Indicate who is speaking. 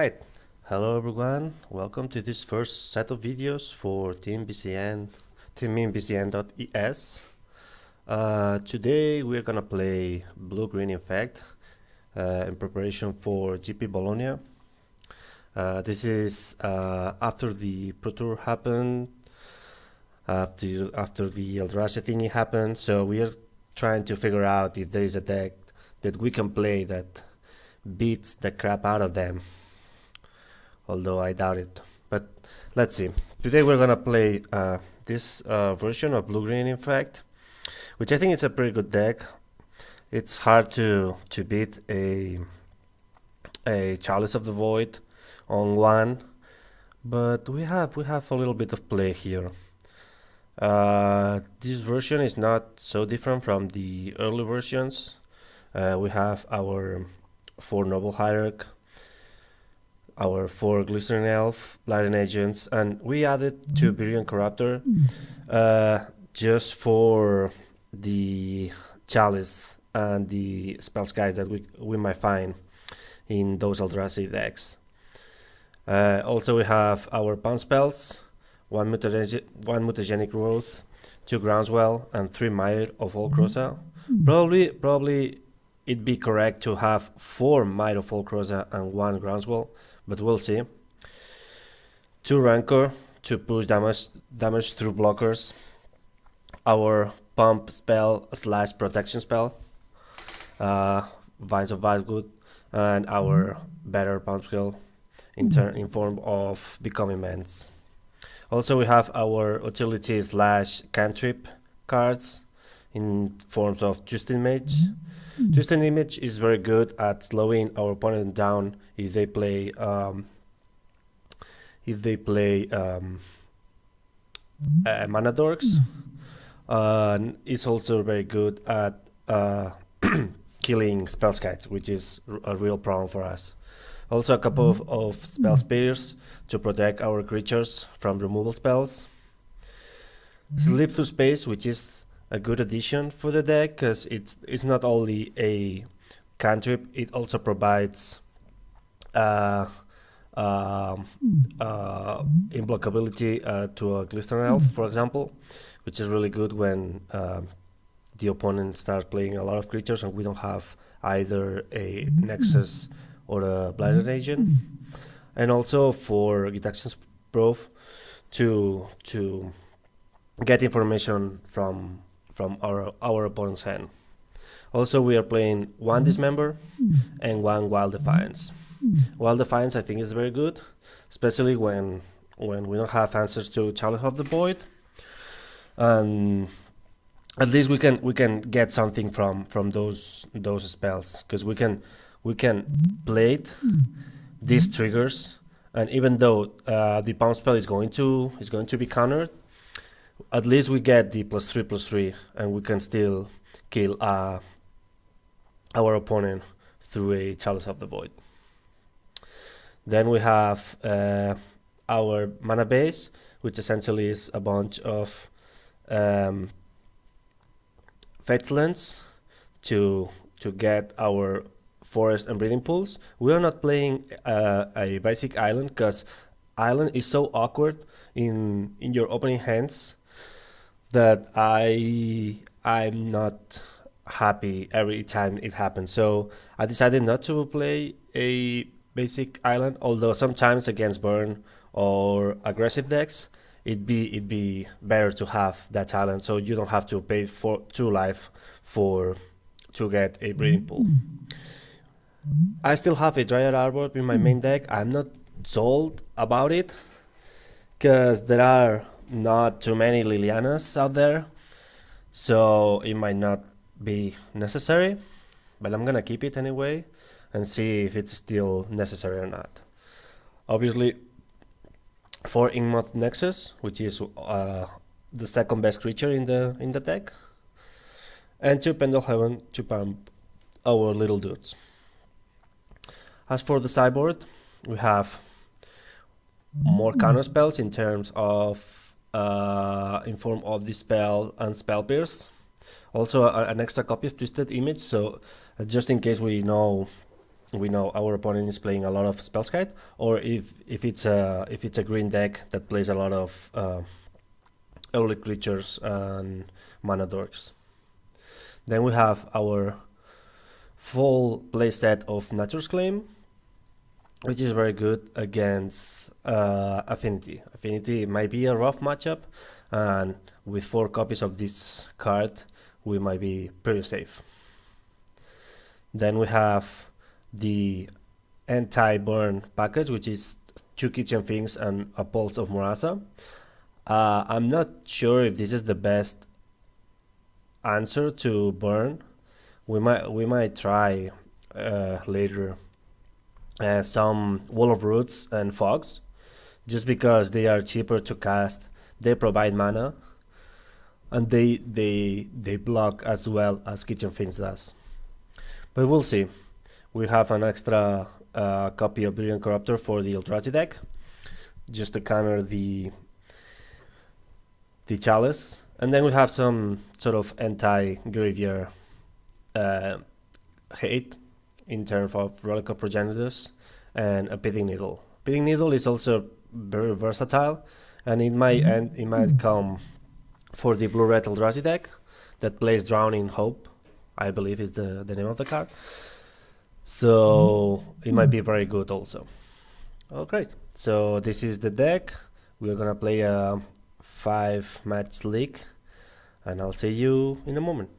Speaker 1: Alright, hello everyone, welcome to this first set of videos for Team BCN.es. Today we're gonna play Blue-Green Infect in preparation for GP Bologna. This is after the Pro Tour happened, after the Eldrazi thingy happened, so we are trying to figure out if there is a deck that we can play that beats the crap out of them, although I doubt it, but let's see. Today we're gonna play this version of Blue-Green Infect, which I think is a pretty good deck. It's hard to beat a Chalice of the Void on one, but we have a little bit of play here. This version is not so different from the early versions. We have our 4 Noble Hierarch, our 4 Glycerin Elf, Blighting Agents, and we added 2 Viridian Corruptor just for the Chalice and the spell skies that we might find in those Eldrazi decks. Also we have our Pound spells, 1 Mutagenic Growth, 2 Groundswell, and 3 Might of Old Krosa. Probably it'd be correct to have 4 Might of Old Krosa and 1 Groundswell, but we'll see. 2 Rancor to push damage through blockers. Our Pump spell / protection spell, Vines of Wildwood, and our better Pump skill in form of Become Immense. Also we have our utility / cantrip cards in forms of Justin Mage. Justin Image is very good at slowing our opponent down if they play mana dorks. It's also very good at killing spell skies, which is a real problem for us. Also a couple of spell spears to protect our creatures from removal spells. Slip through space, which is a good addition for the deck because it's not only a cantrip, it also provides imblockability to a Glycerin Elf, for example, which is really good when the opponent starts playing a lot of creatures and we don't have either a Nexus or a Blighted Agent. And also for Gitaxian's Proof to get information from our opponent's hand. Also we are playing 1 Dismember and 1 Wild Defiance. Wild Defiance I think is very good, especially when we don't have answers to Chalice of the Void, and at least we can get something from those spells, because we can plate these triggers, and even though the Pound spell is going to be countered, at least we get the +3/+3, and we can still kill our opponent through a Chalice of the Void. Then we have our mana base, which essentially is a bunch of Fetchlands to get our forest and breeding pools. We are not playing a basic island because island is so awkward in your opening hands that I'm not happy every time it happens. So I decided not to play a basic island, although sometimes against burn or aggressive decks it'd be better to have that island, so you don't have to pay for 2 life to get a breeding pool. I still have a Dryad Arbor in my main deck. I'm not sold about it because there are not too many Lilianas out there, so it might not be necessary, but I'm gonna keep it anyway and see if it's still necessary or not. Obviously 4 Inkmoth Nexus, which is the second best creature in the deck, and 2 Pendelhaven to pump our little dudes. As for the sideboard, we have more counter spells in terms of in form of Dispel and Spell Pierce. Also an extra copy of Twisted Image, so just in case we know we know our opponent is playing a lot of Spellskite, or if it's a green deck that plays a lot of early creatures and mana dorks. Then we have our full playset of Nature's Claim, which is very good against Affinity. Affinity might be a rough matchup, and with 4 copies of this card, we might be pretty safe. Then we have the anti-burn package, which is 2 Kitchen Finks and a Pulse of Murasa. I'm not sure if this is the best answer to burn. We might try later some Wall of Roots and Fogs, just because they are cheaper to cast. They provide mana, and they block as well as Kitchen Finks does. But we'll see. We have an extra copy of Brilliant Corruptor for the Eldrazi deck, just to counter the Chalice. And then we have some sort of anti-graveyard hate in terms of Relic of Progenitors and a Pithing Needle. Pithing Needle is also very versatile, and it might come for the blue-red Eldrazi deck that plays Drowning Hope, I believe is the name of the card. So it might be very good also. Oh, great. So this is the deck. We're gonna play a 5-match league, and I'll see you in a moment.